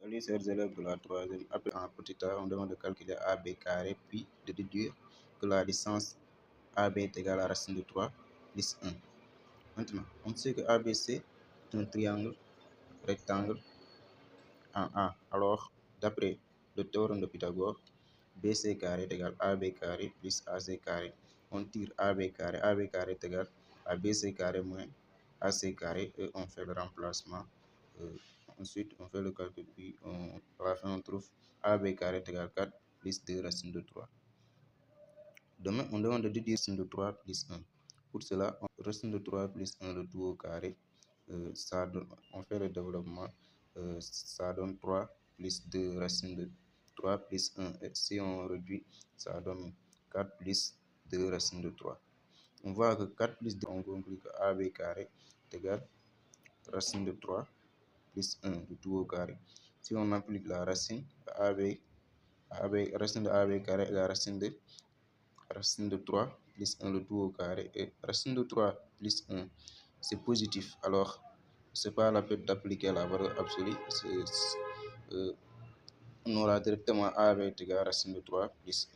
Salut chers élèves de la troisième, après en petit a, on demande de calculer AB carré, puis de déduire que la distance AB est égale à la racine de 3 plus 1. Maintenant, on sait que ABC est un triangle rectangle en A. Alors, d'après le théorème de Pythagore, BC carré est égal à AB carré plus AC carré. On tire AB carré est égal à BC carré moins AC carré et on fait le remplacement. Ensuite, on fait le calcul, puis à la fin, on trouve AB carré est égal à 4 plus 2 racine de 3. Demain, on demande de déduire racine de 3 plus 1. Pour cela, racine de 3 plus 1, le tout au carré, ça donne, on fait le développement, ça donne 3 plus 2 racine de 3 plus 1. Et si on réduit, ça donne 4 plus 2 racine de 3. On voit que 4 plus 2, on conclut que AB carré est égal à racine de 3 plus 1, le tout au carré. Si on applique la racine, racine de AB carré est la racine de 3 plus 1, le tout au carré. Et racine de 3 plus 1, c'est positif. Alors, c'est pas la peine d'appliquer la valeur absolue. On aura directement AB est égal à racine de 3 plus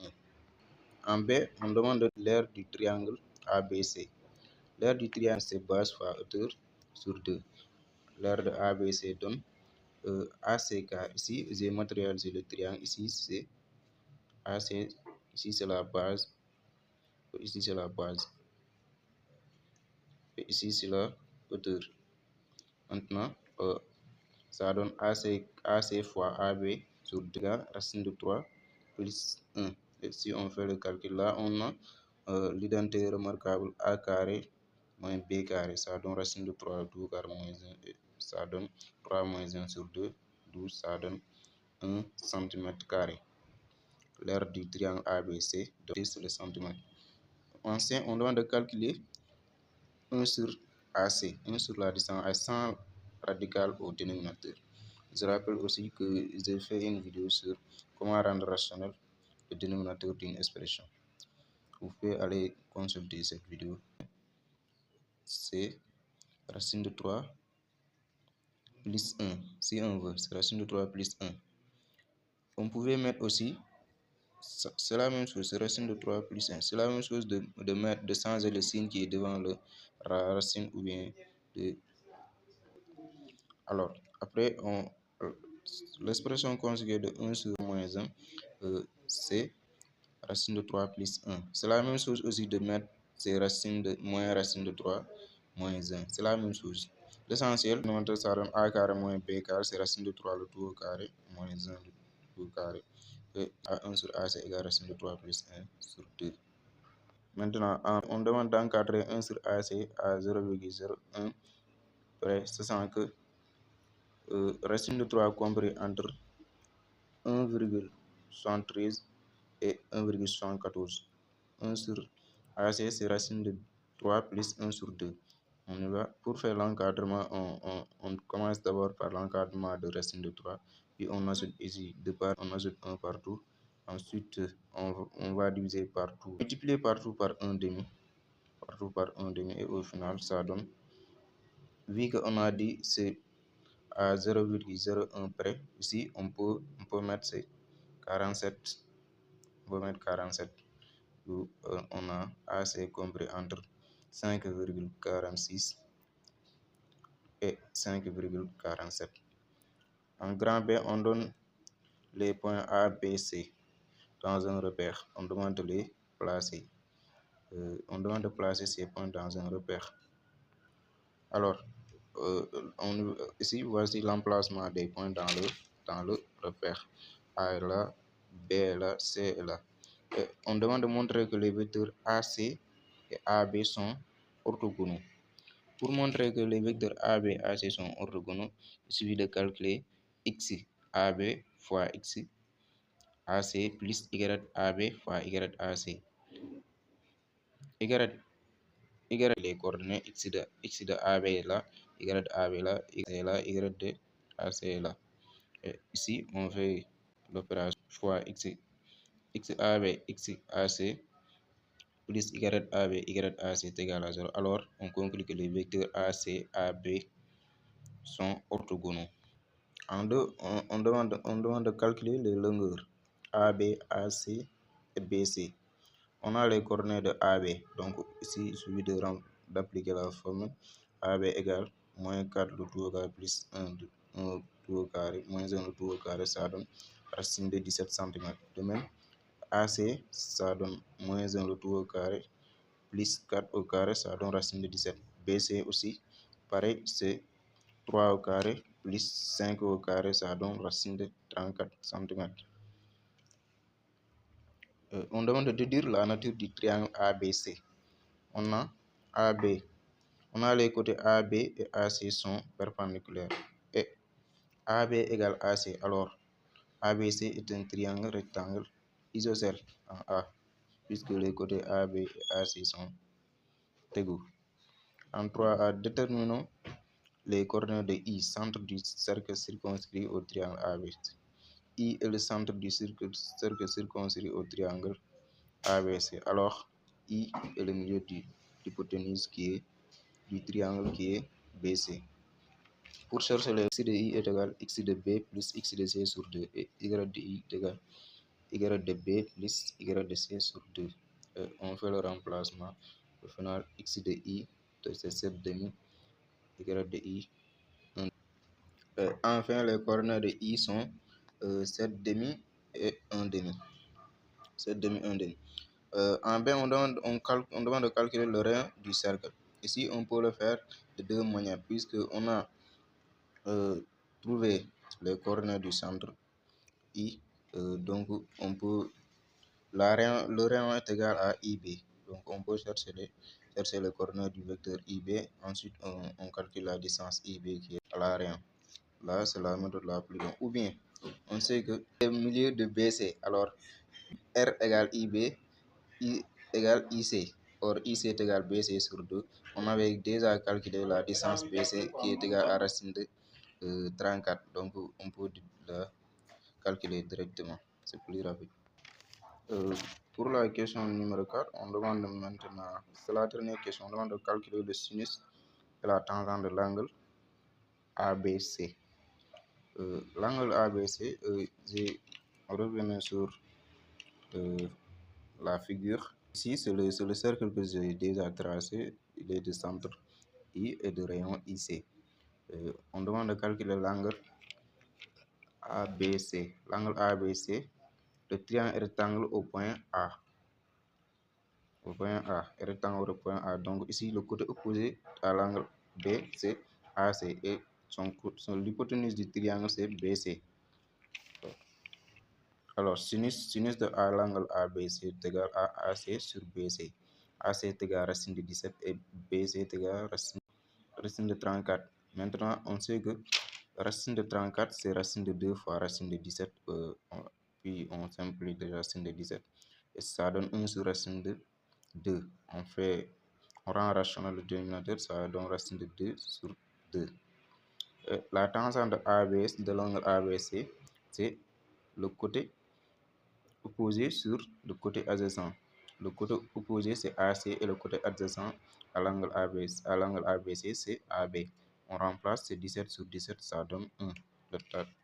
1. En B, on demande l'aire du triangle ABC. L'aire du triangle, c'est base fois hauteur sur 2. L'aire de ABC donne ACK. Ici, j'ai matérialisé le triangle. Ici, c'est AC. Ici, c'est la base. Ici, c'est la base. Et ici, c'est la hauteur. Maintenant, ça donne AC fois AB sur 2 racine de 3 plus 1. Et si on fait le calcul là, on a l'identité remarquable A carré moins B carré. Ça donne racine de 3 tout carré moins 1. Et ça donne 3 moins 1 sur 2, 12. Ça donne 1 cm carré. L'aire du triangle ABC de 10 le centimètre. Ensuite, on demande de calculer 1 sur AC, 1 sur la distance à 100 radical au dénominateur. Je rappelle aussi que j'ai fait une vidéo sur comment rendre rationnel le dénominateur d'une expression. Vous pouvez aller consulter cette vidéo. C'est racine de 3 plus 1. Si on veut, c'est racine de 3 plus 1. On pouvait mettre aussi, c'est la même chose, c'est racine de 3 plus 1. C'est la même chose de changer le signe qui est devant la racine ou bien de. Alors, après, l'expression conjuguée de 1 sur moins 1, c'est racine de 3 plus 1. C'est la même chose aussi de mettre ces racines de moins racine de 3 moins 1. C'est la même chose. L'essentiel, ça donne A carré moins B carré, c'est racine de 3 le tout au carré, moins 1 le tout au carré. Et A1 sur A, c'est égal à racine de 3 plus 1 sur 2. Maintenant, on demande d'encadrer 1 sur AC à 0,01 près, sachant que racine de 3 compris entre 1,73 et 1,74. 1 sur AC, c'est racine de 3 plus 1 sur 2. On y va. Pour faire l'encadrement, on commence d'abord par l'encadrement de racine de 3. Puis on ajoute ici 2 parts, on ajoute 1 partout. Ensuite, on va diviser partout, multiplier partout par 1 demi. Partout par 1 demi. Et au final, ça donne, vu qu'on a dit c'est à 0,01 près, ici on peut mettre 47. On peut mettre 47. Où on a AC compris entre 5,46 et 5,47. En grand B, on donne les points A, B, C dans un repère. On demande de les placer. On demande de placer ces points dans un repère. Alors, ici, voici l'emplacement des points dans le repère. A est là, B est là, C est là. Et on demande de montrer que les vecteurs AC et AB sont orthogonaux. Pour montrer que les vecteurs AB et AC sont orthogonaux, il suffit de calculer x AB fois x AC plus y AB fois y AC. Y les coordonnées x de AB est là, y de AB est là, x est là, y de AC est là. Et ici, on fait l'opération fois x AB, x AC plus y AB, y AC est égal à 0. Alors, on conclut que les vecteurs AC, AB sont orthogonaux. En deux, on demande de calculer les longueurs AB, AC et BC. On a les coordonnées de AB. Donc ici, il suffit d'appliquer la formule AB égale moins 4 le tout au carré plus 1 tout au carré moins 1 le tout au carré, ça donne racine de 17 cm. De même, AC, ça donne moins 1 le tout au carré plus 4 au carré, ça donne racine de 17. BC aussi, pareil, c'est 3 au carré plus 5 au carré, ça donne racine de 34 cm. On demande de déduire la nature du triangle ABC. On a AB. On a les côtés AB et AC sont perpendiculaires. Et AB égale AC. Alors, ABC est un triangle rectangle isocèle en A, puisque les côtés AB et AC sont égaux. En 3A, déterminons les coordonnées de I, centre du cercle circonscrit au triangle ABC. I est le centre du cercle circonscrit au triangle ABC. Alors, I est le milieu de l'hypoténuse du triangle qui est BC. Pour chercher le x de I est égal à x de B plus x de C sur 2 et y de I est égal à y de B plus y de C sur 2. On fait le remplacement. Au final, x de I, c'est 7 demi, y de I, 1. Enfin, les coordonnées de I sont 7 demi et 1 demi. 7 demi, 1 demi. En B, on demande de calculer le rayon du cercle. Ici, on peut le faire de deux manières, puisqu'on a trouvé les coordonnées du centre I. Donc, on peut le rayon est égal à IB. Donc, on peut chercher les coordonnées du vecteur IB. Ensuite, on calcule la distance IB qui est à la rayon. Là, c'est la méthode la plus longue. Ou bien, on sait que le milieu de BC, alors R égale IB, I égale IC. Or, IC est égal à BC sur 2. On avait déjà calculé la distance BC qui est égale à racine de 34. Donc, on peut la calculer directement. C'est plus rapide. Pour la question numéro 4, on demande maintenant, c'est la dernière question, on demande de calculer le sinus et la tangente de l'angle ABC. L'angle ABC, on revient sur la figure. Ici, c'est le cercle que j'ai déjà tracé. Il est de centre I et de rayon IC. On demande de calculer l'angle ABC. L'angle ABC, le triangle rectangle au point A. Au point A, rectangle au point A. Donc ici, le côté opposé à l'angle B, c'est AC. Et l'hypoténuse du triangle, c'est BC. Alors, sinus de A, l'angle ABC est égal à AC sur BC. AC est égal à racine de 17 et BC est égal à racine de 34. Maintenant, on sait que racine de 34, c'est racine de 2 fois racine de 17. Puis, on simplifie de racine de 17. Et ça donne 1 sur racine de 2. On rend rationnel le dénominateur, ça donne racine de 2 sur 2. La tangente de l'angle ABC, c'est le côté opposé sur le côté adjacent. Le côté opposé, c'est AC et le côté adjacent à l'angle ABC, c'est AB. On remplace ces 17 sur 17, ça donne 1.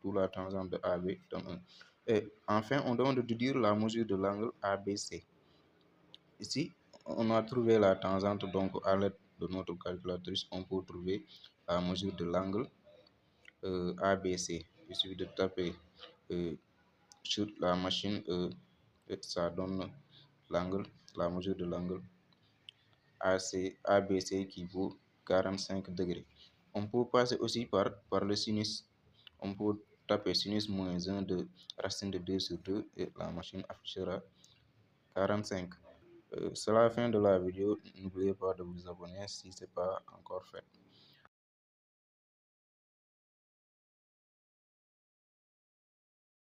Tout la tangente de AB donne 1. Et enfin, on demande de déduire la mesure de l'angle ABC. Ici, on a trouvé la tangente, donc à l'aide de notre calculatrice, on peut trouver la mesure de l'angle ABC. Il suffit de taper sur la machine, ça donne la mesure de l'angle ABC qui vaut 45 degrés. On peut passer aussi par le sinus. On peut taper sinus moins 1 de racine de 2 sur 2 et la machine affichera 45. C'est la fin de la vidéo. N'oubliez pas de vous abonner si ce n'est pas encore fait.